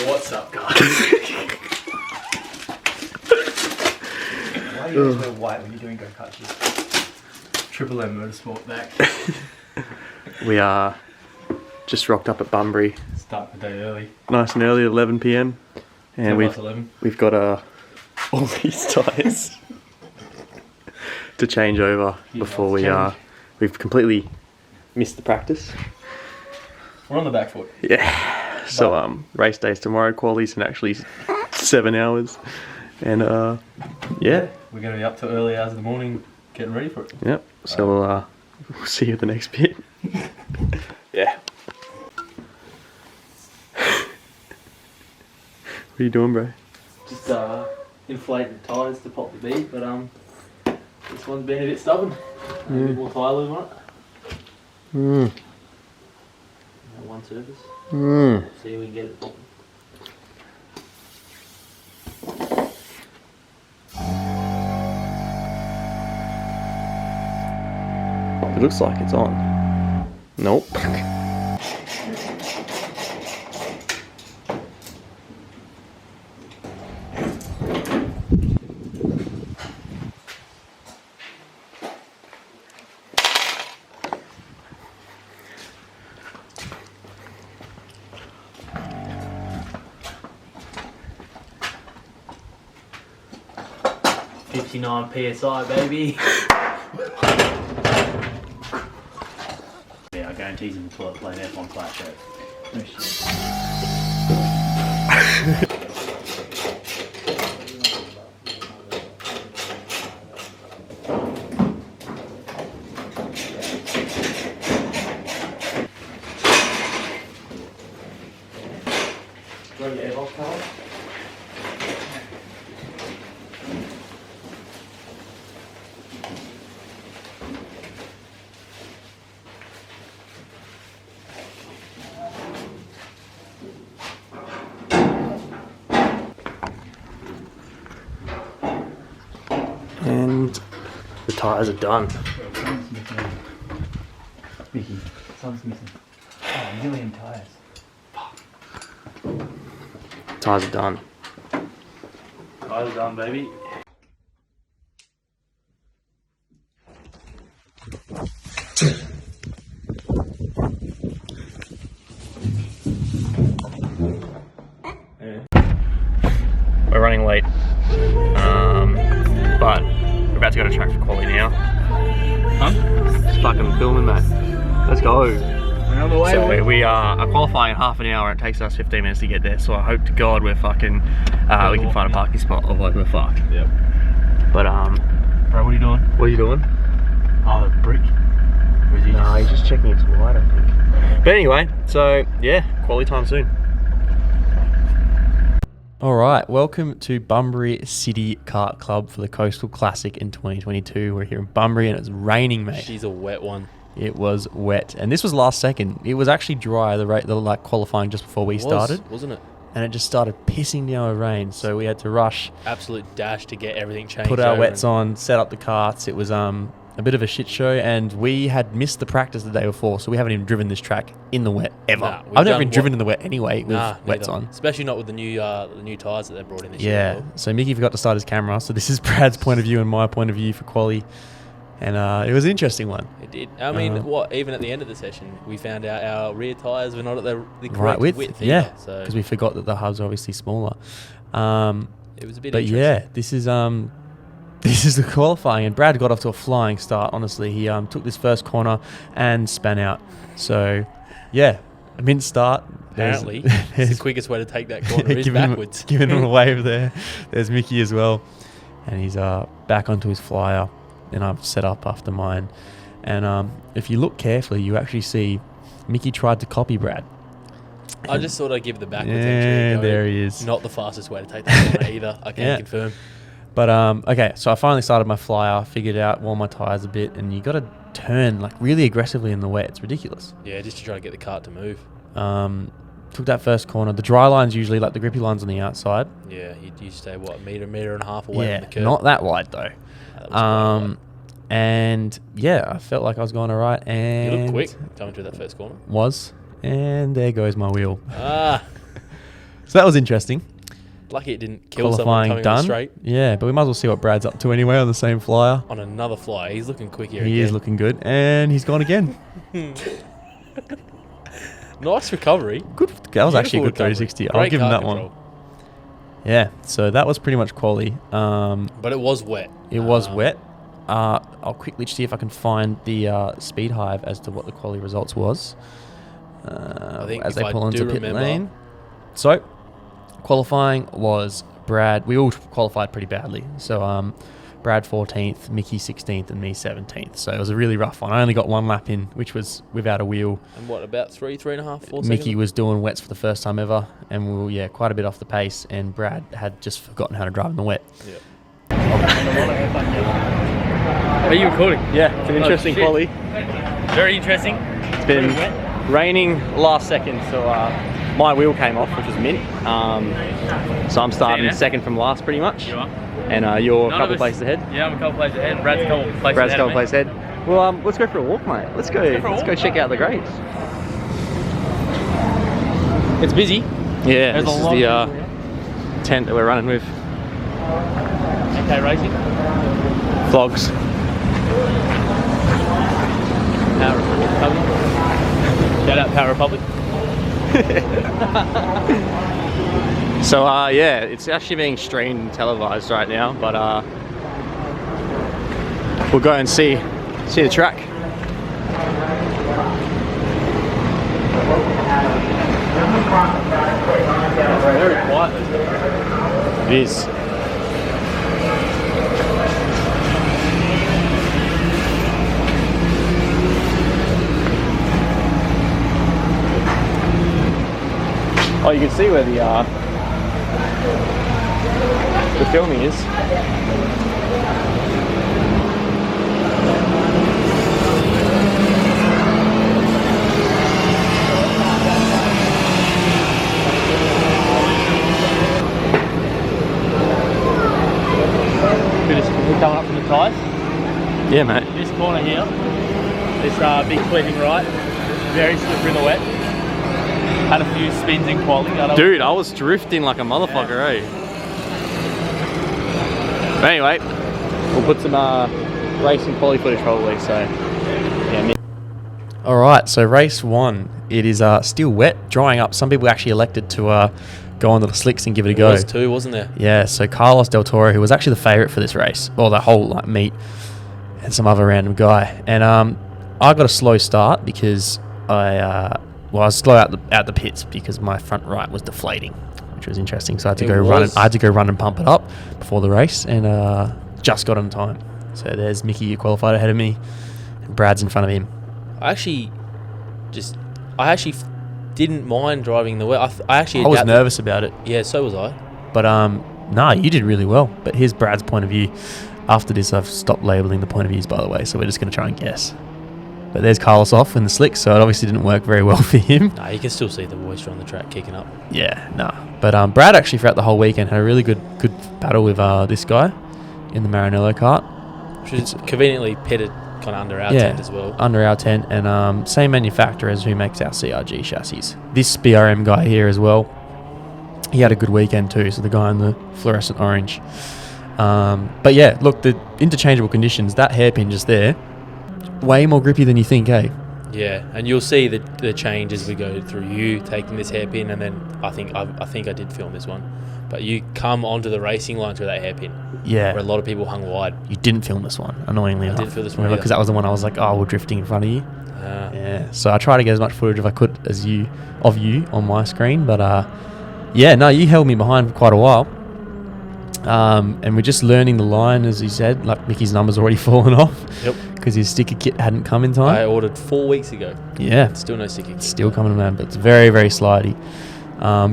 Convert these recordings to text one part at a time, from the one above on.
What's up, guys? Why do you always wear white when you're doing go-karts? Triple M Motorsport back. We are just rocked up at Bunbury. Start the day early. Nice and early, 11 PM. And we've got all these tyres to change over before we've completely missed the practice. We're on the back foot. Yeah. So race day's tomorrow. Quali's in actually 7 hours, and yeah, we're gonna be up till early hours of the morning getting ready for it. Yep. So we'll see you at the next bit. Yeah. What are you doing, bro? Just inflating the tyres to pop the bead, but this one's been a bit stubborn. A bit more tyre lube on it. One surface. See if we can get it popping. It looks like it's on. Nope. PSI, baby. Yeah, I guarantee he's in the toilet playing F1 Flash Show. No shit. Do you want to get Evox colour? And the tyres are done. Mickey, something's missing. Oh, a million tyres. Tyres are done. Tyres are done, baby. We're running late, but we're about to go to track for quali now. Huh? Just fucking filming, mate. Let's go. We're on the way. So we are qualifying in half an hour. It takes us 15 minutes to get there. So I hope to God we're fucking we can find a parking spot. Otherwise we're fucked. Yep. But bro, what are you doing? what are you doing? Oh, the brick. Or is he No, he's just checking it's wide, I think. But anyway, so yeah, quali time soon. All right, welcome to Bunbury City Kart Club for the Coastal Classic in 2022. We're here in Bunbury and it's raining, mate. She's a wet one. It was wet, and this was last second. It was actually dry, the like qualifying just before we started, wasn't it? and it just started pissing down with rain. So we had to rush, Absolute dash to get everything changed. put our over wets and- on, set up the karts. It was a bit of a shit show, and we had missed the practice the day before, so we haven't even driven this track in the wet ever. Nah, we've I've never done been driven in the wet anyway with Nah, wets neither. on. Especially not with the new tyres that they brought in this year. Yeah, so Mickey forgot to start his camera, so this is Brad's point of view and my point of view for quali, and it was an interesting one. It did. I mean, even at the end of the session, we found out our rear tyres were not at the correct Right width, width yeah, either, so because we forgot that the hubs are obviously smaller. it was a bit But interesting. yeah, this is the qualifying, and Brad got off to a flying start. Honestly, he took this first corner and span out. So yeah, a mint start. Apparently, it's the quickest way to take that corner is backwards. Giving him a wave there. There's Mickey as well, and he's back onto his flyer, and I've set up after mine. And if you look carefully, you actually see Mickey tried to copy Brad. I just thought I'd give the backwards Yeah, entry a go. there he is. Not the fastest way to take that corner either. I can Yeah. confirm. But okay, so I finally started my flyer, figured out, warm my tyres a bit, and you got to turn like really aggressively in the wet. It's ridiculous. Yeah, just to try to get the cart to move. Took that first corner. The dry line's usually like the grippy line's on the outside. Yeah, you stay what, a metre and a half away from the curb. Not that wide though. That was quite wide. And yeah, I felt like I was going all right. And You look quick coming through that first corner. Was And there goes my wheel. Ah, So that was interesting. lucky it didn't kill someone Qualifying coming on done. straight. Yeah, but we might as well see what Brad's up to anyway on the same flyer. On another fly. He's looking quick here He again. is looking good, and he's gone again. Nice recovery. Good. That was actually a good Beautiful recovery. 360. I'll Great give him car that one. control. Yeah, so that was pretty much quali. But it was wet. It was wet. I'll quickly see if I can find the speed hive as to what the quali results was. I think as if they I pull into do pit remember- lane. So, qualifying was Brad. We all qualified pretty badly. So, Brad 14th, Mickey 16th, and me 17th. So it was a really rough one. I only got one lap in, which was without a wheel. And what, about 3.5, 4 Mickey seconds? was doing wets for the first time ever, and we were quite a bit off the pace. And Brad had just forgotten how to drive in the wet. Yeah. Are you recording? Yeah, it's an interesting shit. quali. Very interesting. It's been raining last second, so my wheel came off, which was mint. So I'm starting Yeah. second from last, pretty much. You are? And you're None a couple of us- places ahead. Yeah, I'm a couple places ahead. Brad's a couple places Brad's ahead. a couple mate. places ahead. Well, let's go for a walk, mate. Let's go check out the grades. It's busy. Yeah, There's this a is lot the of tent that we're running with. Okay, racing. Vlogs. Power Republic. Shout out Power Republic. So yeah, it's actually being streamed and televised right now, but we'll go and see the track. Very quiet. It is. Oh, you can see where the filming is. We're coming up from the tyres. Yeah, mate. This corner here, this big clipping right, very slippery in the wet. Had a few spins in quality. Dude, I was drifting like a motherfucker, eh? But anyway, we'll put some racing quali footage probably, so yeah. Alright, so race 1. It is still wet, drying up. Some people actually elected to go onto the slicks and give it a go. There was two, wasn't there? Yeah, so Carlos Del Toro, who was actually the favourite for this race, or the whole meet, and some other random guy. And I got a slow start because I was slow out the pits because my front right was deflating, which was interesting. So I had to go run and pump it up before the race, and just got on time. So there's Mickey, who qualified ahead of me, and Brad's in front of him. I actually didn't mind driving the wet. I I was nervous about it, Yeah, so was I. but no, you did really well. But here's Brad's point of view. After this, I've stopped labelling the point of views, by the way, so we're just going to try and guess. But there's Carlos off in the slick, so it obviously didn't work very well for him. Nah, you can still see the moisture on the track kicking up. Yeah, no. But Brad actually throughout the whole weekend had a really good battle with this guy in the Maranello kart. Which is conveniently pitted kind of under our tent as well. Under our tent, and same manufacturer as who makes our CRG chassis. This BRM guy here as well, he had a good weekend too, so the guy in the fluorescent orange. But yeah, look, the interchangeable conditions, that hairpin just there, way more grippy than you think, eh? Yeah, and you'll see the change as we go through you taking this hairpin, and then I think I did film this one, but you come onto the racing line through that hairpin. Yeah. Where a lot of people hung wide. You didn't film this one, annoyingly enough. didn't film this one because that was the one I was like, oh, we're drifting in front of you. Yeah. So I tried to get as much footage as I could of you on my screen, but yeah, no, you held me behind for quite a while. And we're just learning the line, as you said. Like Mickey's number's already fallen off. Yep. Because his sticker kit hadn't come in time. I ordered 4 weeks ago. Yeah. Still no sticker kit. Still coming around, but it's very, very slidey.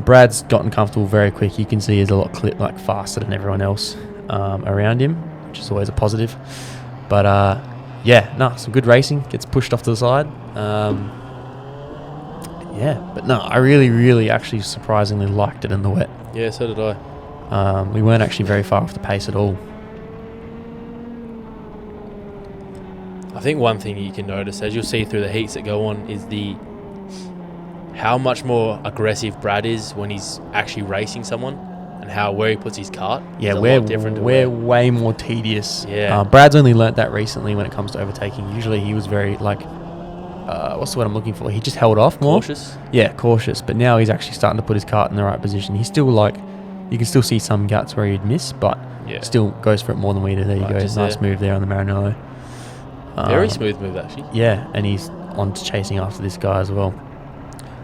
Brad's gotten comfortable very quick. You can see he's a lot faster than everyone else around him, which is always a positive. But yeah, no, some good racing. Gets pushed off to the side. Yeah, but no, I really, really actually surprisingly liked it in the wet. Yeah, so did I. We weren't actually very far off the pace at all. I think one thing you can notice, as you'll see through the heats that go on, is the how much more aggressive Brad is when he's actually racing someone, and where he puts his cart. Yeah, is a we're lot different to we're way more tedious. Yeah. Brad's only learnt that recently when it comes to overtaking. Usually he was very like, what's the word I'm looking for? He just held off more. Cautious. Yeah, cautious. But now he's actually starting to put his cart in the right position. He's still like, you can still see some guts where he'd miss, but still goes for it more than we do. There you go. Nice move there on the Maranello. Very smooth move, actually. Yeah, and he's on to chasing after this guy as well.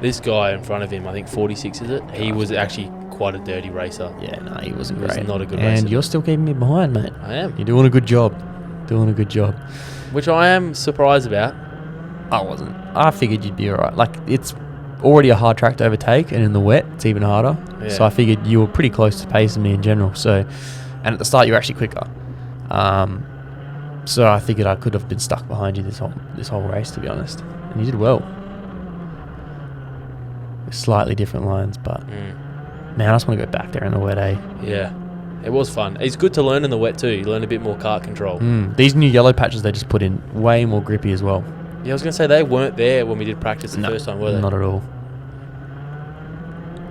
This guy in front of him, I think 46 is it? He was actually quite a dirty racer. Yeah, no, he wasn't He was great. not a good racer. And you're still keeping me behind, mate. I am. You're doing a good job. Which I am surprised about. I wasn't. I figured you'd be alright. Like, it's already a hard track to overtake, and in the wet, it's even harder. Yeah. So I figured you were pretty close to pace than me in general. So, and at the start, you were actually quicker. So I figured I could have been stuck behind you this whole race, to be honest. And you did well. With slightly different lines, but man, I just want to go back there in the wet, eh? Yeah. It was fun. It's good to learn in the wet too. You learn a bit more kart control. These new yellow patches they just put in, way more grippy as well. Yeah, I was going to say they weren't there when we did practice the first time, were they? Not at all.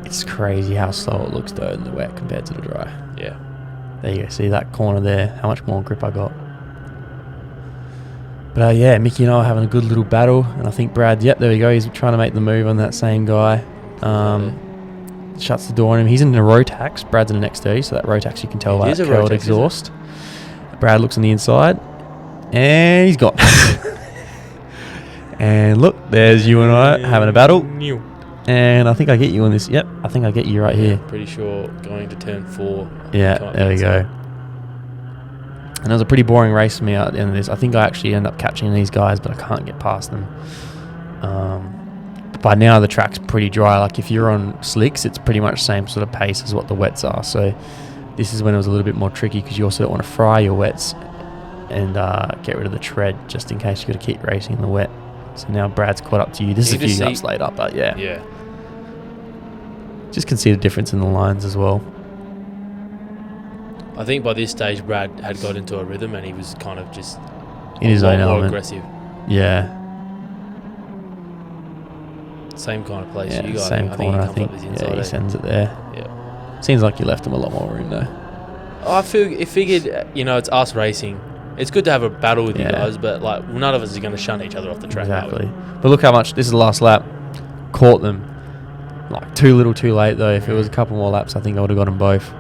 It's crazy how slow it looks though in the wet compared to the dry. Yeah. There you go. See that corner there? How much more grip I got. But yeah, Mickey and I are having a good little battle, and I think Brad, there we go. He's trying to make the move on that same guy. Shuts the door on him. He's in the Rotax. Brad's in an X30, so that Rotax you can tell by that curled exhaust. Brad looks on the inside, and he's gone. And look, there's you and I having a battle. And I think I get you on this. Yep, I think I get you right here. Pretty sure going to turn 4. Yeah, there we go. And it was a pretty boring race for me at the end of this. I think I actually end up catching these guys, but I can't get past them. By now the track's pretty dry. Like if you're on slicks, it's pretty much the same sort of pace as what the wets are. So this is when it was a little bit more tricky because you also don't want to fry your wets and get rid of the tread just in case you've got to keep racing in the wet. So now Brad's caught up to you. This is a few laps later, but yeah. Yeah. Just can see the difference in the lines as well. I think by this stage Brad had got into a rhythm and he was kind of just in his own more element. aggressive. Yeah. Same kind of place. Yeah, you guys. same corner, I think. Yeah, he sends it there. Yeah. Seems like you left him a lot more room though. I figured, it's us racing. It's good to have a battle with you guys, but like none of us is going to shun each other off the track. Exactly. But look how much, this is the last lap. Caught them. Like too little too late though. If it was a couple more laps, I think I would have got them both.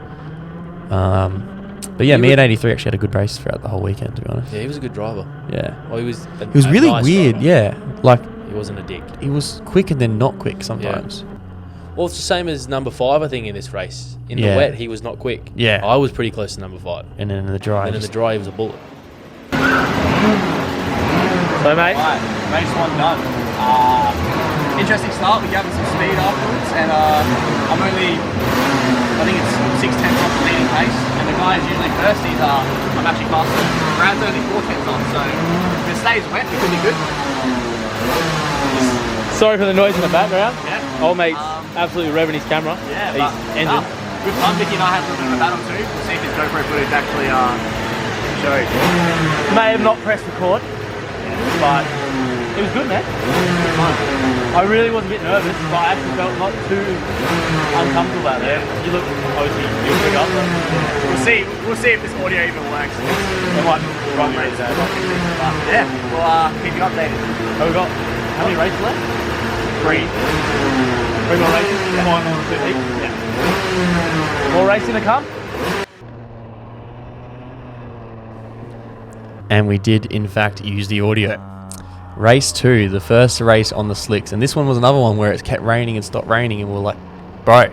But yeah, me and 83 actually had a good race throughout the whole weekend, to be honest. Yeah, he was a good driver. Yeah. Well, he was really nice weird, driver. yeah. Like he wasn't a dick. He was quick and then not quick sometimes. Yeah. Well, it's the same as number 5, I think, in this race. In the wet, he was not quick. Yeah. I was pretty close to number 5. And then in the dry. And in the dry, he was a bullet. So, mate. Right, race 1 done. Interesting start. We gathered some speed afterwards, and I think it's 6/10 off the leading pace, and the guy is usually first. I'm actually faster. Brad's only 4/10 off, so if it stays wet, it could be good. Sorry for the noise in the background. Yeah. Old mate's absolutely revving his camera. Yeah, He's engine. Good fun. Mickey and I had a little bit of a battle too. We'll see if this GoPro footage actually shows. May have not pressed record, but it was good, man. I really was a bit nervous, but I actually felt not too uncomfortable out there. You look, obviously, you'll pick up. We'll see if this audio even works. It might run race out. But yeah, we'll keep you updated. Oh, we got how many races left? 3. 3 more races. Final on 2 heats. Yeah. More racing to come. And we did, in fact, use the audio. Race 2, the first race on the slicks. And this one was another one where it kept raining and stopped raining. And we were like, bro.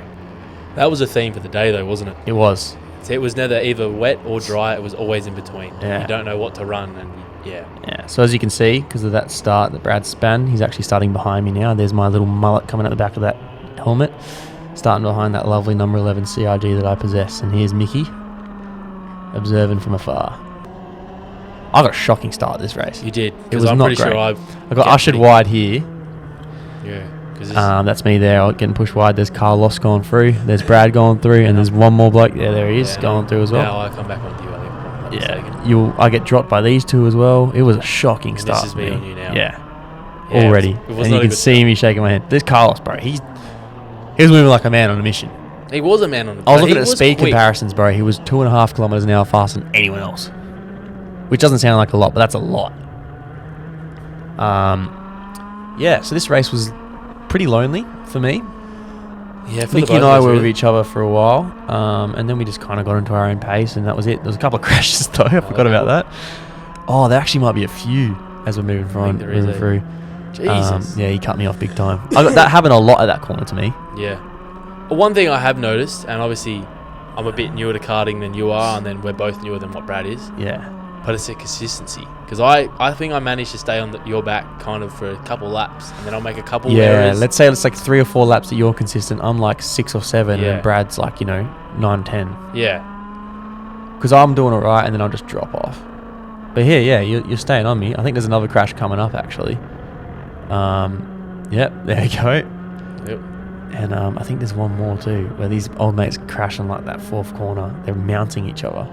That was a theme for the day, though, wasn't it? It was. So it was neither either wet or dry. It was always in between. Yeah. You don't know what to run. And yeah. So as you can see, because of that start that Brad span, he's actually starting behind me now. There's my little mullet coming out the back of that helmet. Starting behind that lovely number 11 CRG that I possess. And here's Mickey, observing from afar. I got a shocking start at this race. You did. It was I'm not pretty great. sure I got ushered wide here. Yeah. That's me there getting pushed wide. There's Carlos going through. There's Brad going through. And there's one more bloke. Yeah, there he is going through as well. Now I come back on you, I think. I get dropped by these two as well. It was a shocking start. This is me on you now. Yeah. Yeah, already. it was And not you a can good see me shaking my head. This Carlos, bro, he was moving like a man on a mission. He was a man on the I was but looking he at the was speed quick. comparisons, bro. He was 2.5 kilometers an hour faster than anyone else, which doesn't sound like a lot, but that's a lot. Yeah. So this race was pretty lonely for me. Yeah, for Nicky the and both I of us, were with really. each other for a while, and then we just kind of got into our own pace, and that was it. There was a couple of crashes though. I forgot about that. Oh, there actually might be a few as we're moving through. Jesus. Yeah, he cut me off big time. That happened a lot at that corner to me. Yeah. Well, one thing I have noticed, and obviously I'm a bit newer to karting than you are, and then we're both newer than what Brad is, Yeah. but it's a consistency. Because I think I managed to stay on your back kind of for a couple laps, and then I'll make a couple errors. Let's say it's like 3 or 4 laps that you're consistent. I'm like 6 or 7, Yeah. and Brad's like 9, 10. Yeah. Because I'm doing all right, and then I'll just drop off. But here, yeah, you're staying on me. I think there's another crash coming up actually. Yep, there you go. Yep. And I think there's one more too, where these old mates crash on like that 4th corner. They're mounting each other.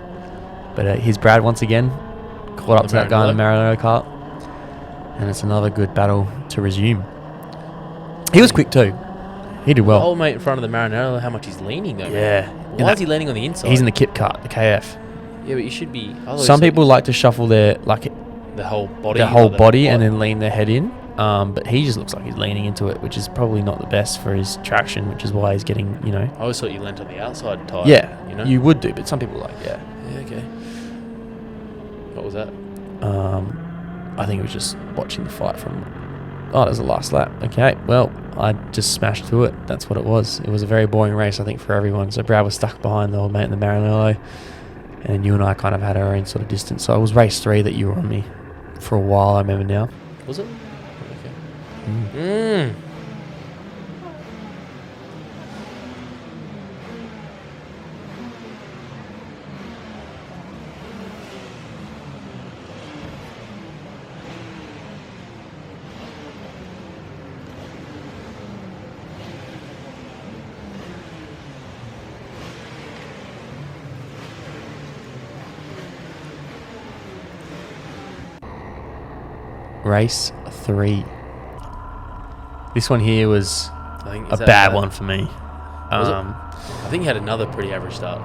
But here's Brad once again, caught up to that guy in the Maranello kart. And it's another good battle to resume. He was quick too. He did well. The old mate in front of the Maranello, how much he's leaning though. Yeah. Why is he leaning on the inside? He's in the kip kart, the KF. Yeah, but you should be. Some people like to shuffle their the whole body, and then lean their head in. But he just looks like he's leaning into it, which is probably not the best for his traction, which is why he's getting, I always thought you leant on the outside tire. Yeah, you would do, but some people Yeah, okay. What was that? I think it was just watching the fight from. Oh, that was the last lap. Okay, well, I just smashed through it. That's what it was. It was a very boring race, I think, for everyone. So Brad was stuck behind the old mate in the Maranello, and you and I kind of had our own sort of distance. So it was race 3 that you were on me for a while, I remember now. Was it? Okay. Race 3. This one here was a bad one for me. I think you had another pretty average start.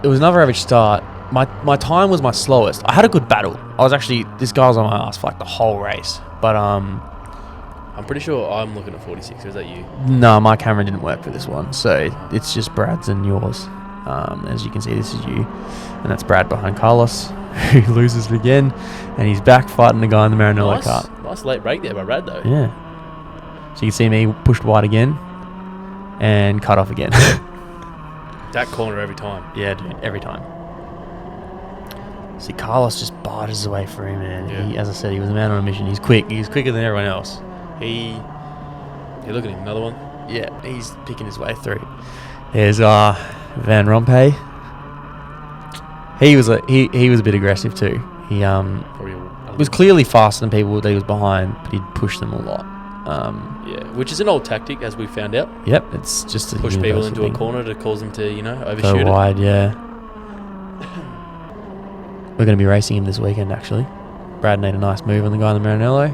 It was another average start. My time was my slowest. I had a good battle. This guy was on my ass for like the whole race. But I'm pretty sure I'm looking at 46. Or is that you? no, my camera didn't work for this one. So it's just Brad's and yours. As you can see, this is you. And that's Brad behind Carlos, who loses it again. And he's back fighting the guy in the Maranello kart. Nice late break there by Brad though. Yeah. So you can see me pushed wide again and cut off again. That corner every time. Yeah, dude, every time. See, Carlos just barges his way through, man. Yeah. As I said, he was a man on a mission. He's quick. He's quicker than everyone else. Yeah, look at him. Another one. Yeah, he's picking his way through. There's Van Rompuy. He was a bit aggressive too. He Probably was clearly faster than people that he was behind, but he'd push them a lot. Yeah, which is an old tactic, as we found out. Yep, it's just Push people into a corner to cause them to, overshoot go it. wide. Yeah. We're going to be racing him this weekend, actually. Brad made a nice move on the guy in the Maranello,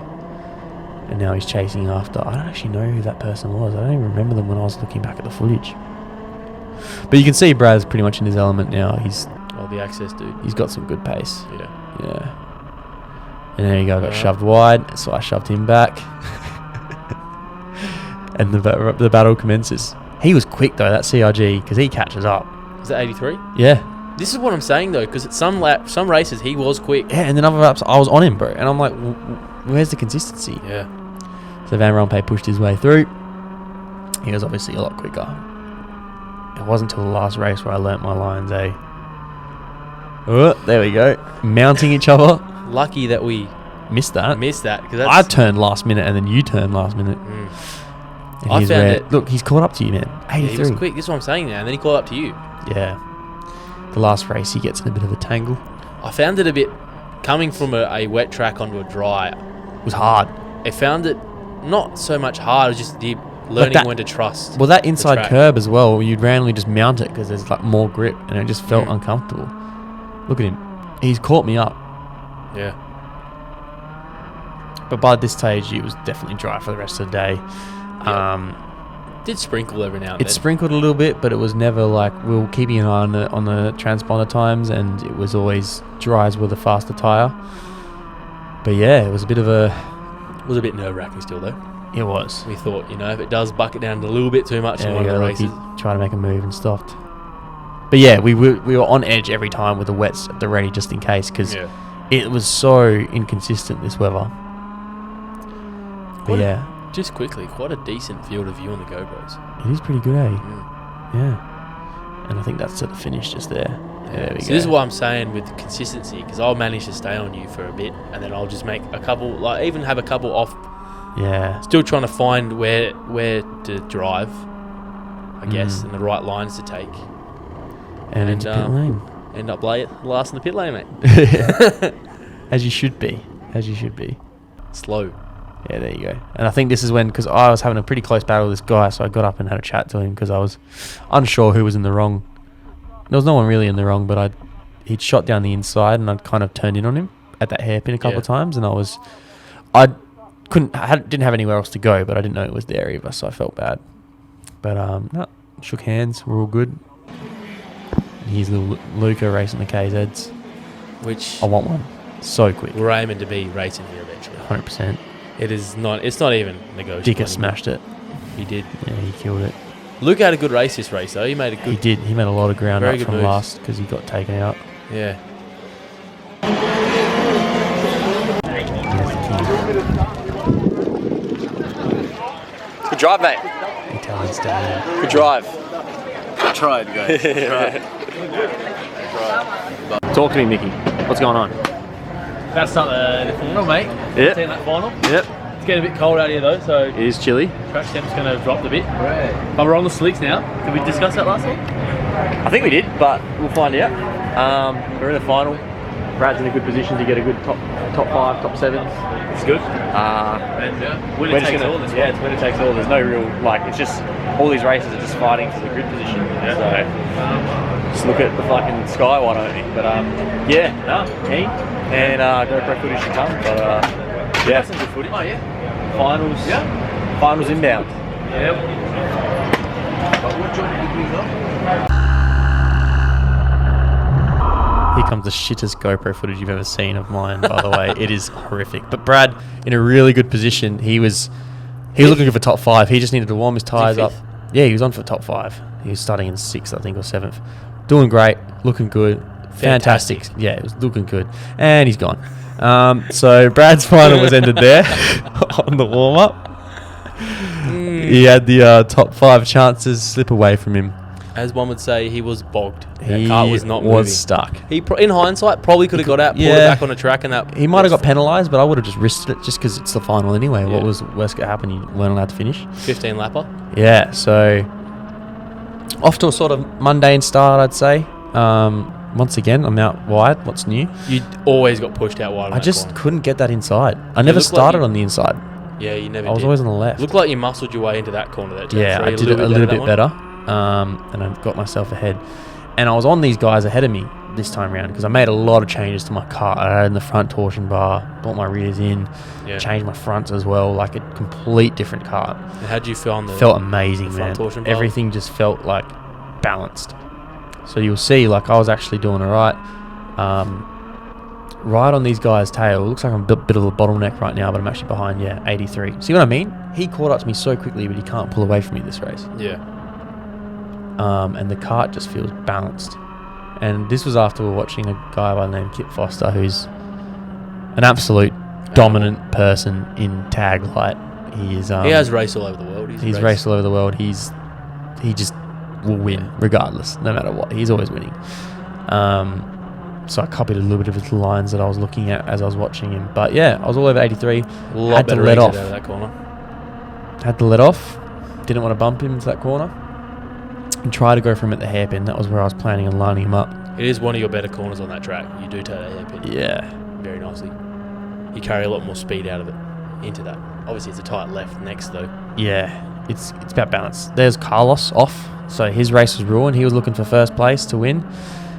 and now he's chasing after. I don't actually know who that person was. I don't even remember them when I was looking back at the footage. But you can see Brad's pretty much in his element now. The access dude. He's got some good pace. Yeah. And there you go. I got shoved wide, so I shoved him back. And the battle commences. He was quick though, that CRG, because he catches up. Is that 83? Yeah. This is what I'm saying though, because at some races he was quick. Yeah, and then other laps I was on him, bro. And I'm like, where's the consistency? Yeah. So Van Rompuy pushed his way through. He was obviously a lot quicker. It wasn't until the last race where I learnt my lines, eh? Oh, there we go. Mounting each other. Lucky that we missed that. Because I turned last minute and then you turned last minute. And I found it. Look, he's caught up to you, man. 83. Yeah, he was quick. This is what I'm saying now. And then he caught up to you. Yeah. The last race, he gets in a bit of a tangle. I found it a bit coming from a wet track onto a dry. It was hard. I found it not so much hard. It was just learning when to trust. Well, that inside curb as well, you'd randomly just mount it because there's like more grip, and it just felt uncomfortable. Look at him. He's caught me up. Yeah. But by this stage, it was definitely dry for the rest of the day. It did sprinkle every now and then. It sprinkled a little bit, but it was never like we were keeping an eye on the transponder times, and it was always dries with a faster tyre. But yeah, it was a bit nerve-wracking still though. It was. We thought, if it does bucket down a little bit too much in one of the races, try to make a move and stopped. But yeah, we were on edge every time with the wets at the ready just in case, because it was so inconsistent this weather. But just quickly, quite a decent field of view on the GoPros. It is pretty good, eh? Yeah. And I think that's to the finish just there. There we go. This is what I'm saying with consistency, because I'll manage to stay on you for a bit, and then I'll just make a couple, even have a couple off. Yeah. Still trying to find where to drive, I guess, and the right lines to take. And into pit lane. End up last in the pit lane, mate. As you should be. Slow. Yeah, there you go. And I think this is when, because I was having a pretty close battle with this guy, so I got up and had a chat to him because I was unsure who was in the wrong. There was no one really in the wrong, but he'd shot down the inside, and I'd kind of turned in on him at that hairpin a couple of times, and I didn't have anywhere else to go, but I didn't know it was there either, so I felt bad. But no, shook hands, we're all good. And here's little Luca racing the KZs, which I want one so quick. We're aiming to be racing here eventually. 100%. It's not even negotiable. Dicker smashed it. He did. Yeah, he killed it. Luke had a good race this race though. He made a good. He did. He made a lot of ground up from moves. last because he got taken out. Yeah. Good drive, mate. Italian style. Good drive. I tried, guys. Talk to me, Mickey. What's going on? That's not the final, mate. Yep. Seen that final. Yep. It's getting a bit cold out here though, so It is chilly. track temp's going to drop a bit. Right. But we're on the slicks now. Did we discuss that last week? I think we did, but we'll find out. We're in the final. Brad's in a good position to get a good top 5, top 7s. It's good. And winner takes all this one. Yeah, it's winner takes all. There's no real, it's just, all these races are just fighting for the grid position. Yeah. So, just look at the fucking sky, why don't we? But, keen. And GoPro footage to come. But, That's some good footage. Oh, yeah. Finals. Yeah. Finals inbound. Yep. But what job did we go? Here comes the shittest GoPro footage you've ever seen of mine, by the way. It is horrific. But Brad, in a really good position. He was looking for top 5. He just needed to warm his tyres up. Yeah, he was on for top 5. He was starting in 6th, I think, or 7th. Doing great, looking good. Fantastic. Yeah, it was looking good. And he's gone. So Brad's final was ended there on the warm-up. He had the top 5 chances slip away from him. As one would say, he was bogged. He car was not moving. Stuck. He, in hindsight, probably could have got out, pulled it back on the track, and that. He might have got penalised, but I would have just risked it just because it's the final anyway. Yeah. What was worst could happen? You weren't allowed to finish. 15 lapper. Yeah, so off to a sort of mundane start, I'd say. Once again, I'm out wide. What's new? You always got pushed out wide. I just couldn't get that inside. I never started on the inside. Yeah, you never. I was always on the left. Looked like you muscled your way into that corner. That yeah, I did it a little bit better. And I got myself ahead. And I was on these guys ahead of me this time around because I made a lot of changes to my car. I added the front torsion bar, brought my rears in, changed my fronts as well, like a complete different car. And how did you feel on the Felt amazing, the front man. torsion bar? Everything just felt like balanced. So you'll see, I was actually doing all right. Right on these guys' tail. It looks like I'm a bit of a bottleneck right now, but I'm actually behind, 83. See what I mean? He caught up to me so quickly, but he can't pull away from me this race. Yeah. And the kart just feels balanced. And this was after we're watching a guy by the name of Kip Foster, who's an absolute dominant person in tag light. He is. He has raced all over the world. He's raced all over the world. He just will win regardless, no matter what. He's always winning. So I copied a little bit of his lines that I was looking at as I was watching him. But yeah, I was all over 83. Had to let off. Out of that corner. Had to let off. Didn't want to bump him into that corner. And try to go for him at the hairpin. That was where I was planning on lining him up. It is one of your better corners on that track. You do take that hairpin. Yeah. Very nicely. You carry a lot more speed out of it into that. Obviously, it's a tight left next, though. Yeah. It's about balance. There's Carlos off. So his race was ruined. He was looking for first place to win.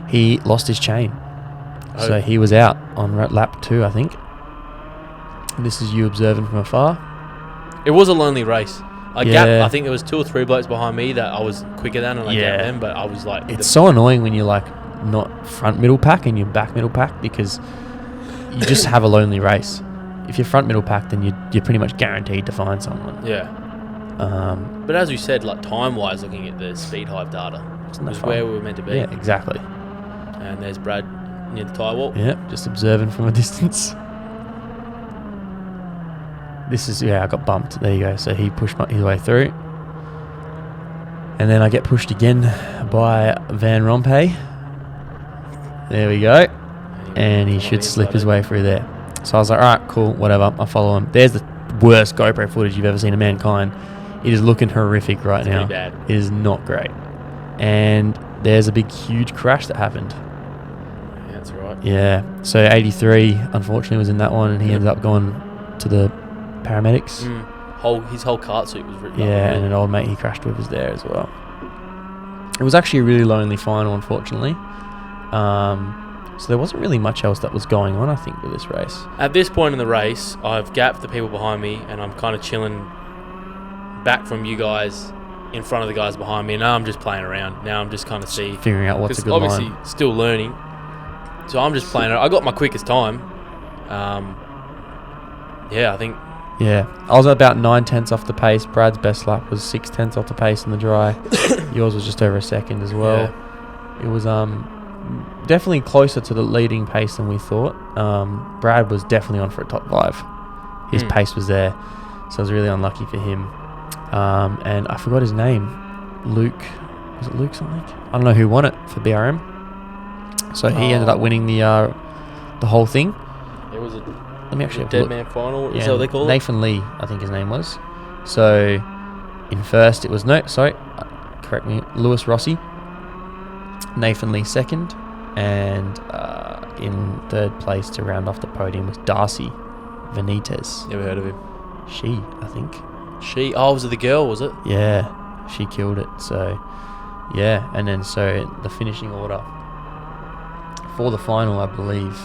He lost his chain. So he was out on lap 2, I think. This is you observing from afar. It was a lonely race. I think there was 2 or 3 blokes behind me that I was quicker than, and I gapped them. But I was like, it's so annoying when you're like not front middle pack and you're back middle pack, because you just have a lonely race. If you're front middle pack, then you're pretty much guaranteed to find someone. Yeah. But as we said, like time wise, looking at the speed hive data, was where we were meant to be. Yeah, exactly. And there's Brad near the tyre wall. Yeah, just observing from a distance. This is, I got bumped. There you go. So he pushed his way through. And then I get pushed again by Van Rompuy. There we go. And he should slip his way through there. So I was like, all right, cool, whatever. I'll follow him. There's the worst GoPro footage you've ever seen of mankind. It is looking horrific right now. Bad. It is not great. And there's a big, huge crash that happened. Yeah, that's right. Yeah. So 83, unfortunately, was in that one, and he ended up going to the paramedics. His whole cart suit was ripped up. Yeah, and an old mate he crashed with was there as well. It was actually a really lonely final, unfortunately. So there wasn't really much else that was going on, I think, with this race. At this point in the race, I've gapped the people behind me, and I'm kind of chilling back from you guys in front of the guys behind me. And now I'm just playing around. Now I'm just kind of figuring out what's a good obviously line. Still learning. So I'm just playing. I got my quickest time. I think. Yeah, I was about 9/10 off the pace. Brad's best lap was 6/10 off the pace in the dry. Yours was just over a second as well. Yeah. It was definitely closer to the leading pace than we thought. Brad was definitely on for a top 5. His pace was there, so I was really unlucky for him. And I forgot his name. Luke. Was it Luke something? I don't know who won it for BRM. So he ended up winning the whole thing. It was a Let me actually have a dead look. man final. Is that what they call it? Nathan Lee, I think his name was. So in first it was correct me, Lewis Rossi. Nathan Lee second, and in third place to round off the podium was Darcy Benitez. Never heard of him. She, I think. Was it the girl, was it? Yeah, she killed it. So yeah, and then so the finishing order for the final, I believe,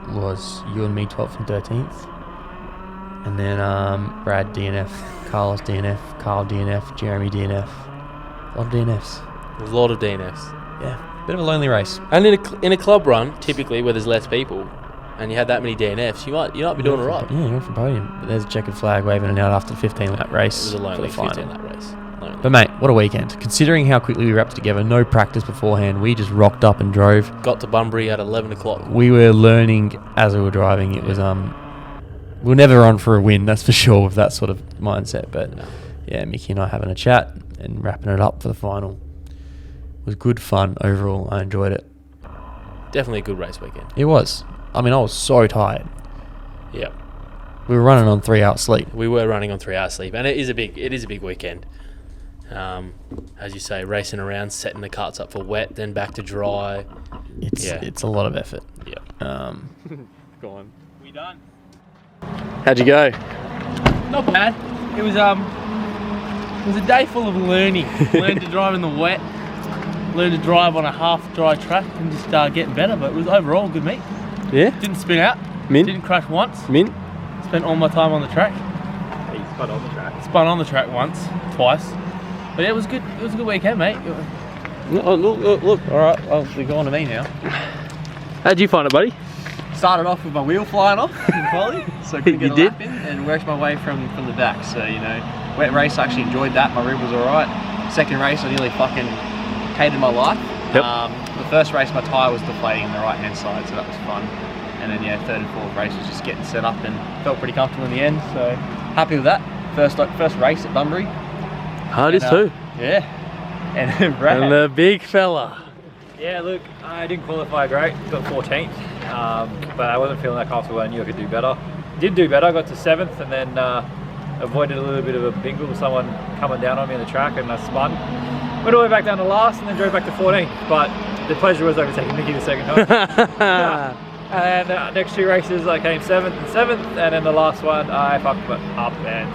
was you and me 12th and 13th, and then Brad DNF, Carlos DNF, Carl DNF, Jeremy DNF. A lot of DNFs. There's a lot of DNFs. Yeah, bit of a lonely race. And in a club run, typically where there's less people, and you have that many DNFs, you might be doing all right. Yeah, you're on for podium. But there's a checkered flag waving it out after the 15-lap race. It was a lonely for the 15-lap race. Lonely. But mate, what a weekend! Considering how quickly we wrapped together, no practice beforehand, we just rocked up and drove. Got to Bunbury at 11 o'clock. We were learning as we were driving. It was we'll never on for a win, that's for sure, with that sort of mindset. But yeah, Mickey and I having a chat and wrapping it up for the final. It was good fun overall. I enjoyed it. Definitely a good race weekend. It was. I mean, I was so tired. Yeah. We were running on 3 hours sleep. We were running on 3 hours sleep, and it is a big weekend. As you say, racing around, setting the carts up for wet, then back to dry. It's a lot of effort. Yeah. Go on. We done? How'd you go? Not bad. It was a day full of learning. Learned to drive in the wet. Learned to drive on a half-dry track and just getting better. But it was overall good meet. Yeah. Didn't spin out. Mint. Didn't crash once. Mint. Spent all my time on the track. He spun on the track. Spun on the track twice. But yeah, it was good. It was a good weekend, mate. Look. All right, well, we're going to me now. How'd you find it, buddy? Started off with my wheel flying off in quali, so I couldn't get You a did? lap in, and worked my way from the back. So, wet race, I actually enjoyed that. My rib was alright. Second race, I nearly fucking hated my life. Yep. The first race, my tyre was deflating on the right hand side, so that was fun. And then, third and fourth race was just getting set up and felt pretty comfortable in the end. So, happy with that. First race at Bunbury. Hardest too. Yeah. And then Brad. And the big fella. Yeah, look, I didn't qualify great, got 14th, but I wasn't feeling that comfortable. I knew I could do better. Did do better, got to 7th, and then avoided a little bit of a bingle with someone coming down on me on the track, and I spun. Went all the way back down to last, and then drove back to 14th, but the pleasure was overtaking Mickey the second time. And then next 2 races I came 7th and 7th, and then the last one I fucked up, and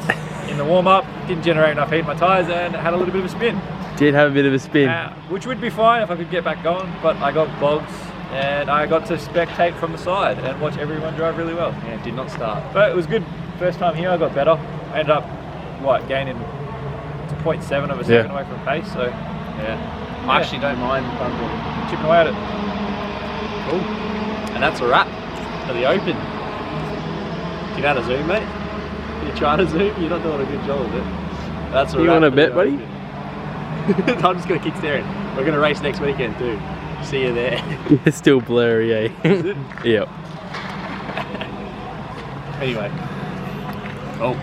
in the warm-up, didn't generate enough heat in my tyres, and had a little bit of a spin. Did have a bit of a spin. Which would be fine if I could get back going, but I got bogged and I got to spectate from the side and watch everyone drive really well. Yeah, did not start. But it was good first time here I got better. I ended up, gaining 0.7 of a second away from pace, so Yeah. I actually don't mind Bunbury. chipping away at it. Cool. And that's a wrap for the Open. Do you know how to zoom, mate? You're trying to zoom? You're not doing a good job of it. That's a You wrap want to for bet, the buddy? Open. I'm just going to keep staring. We're going to race next weekend too. See you there. It's still blurry, eh? Yep. Anyway. Oh.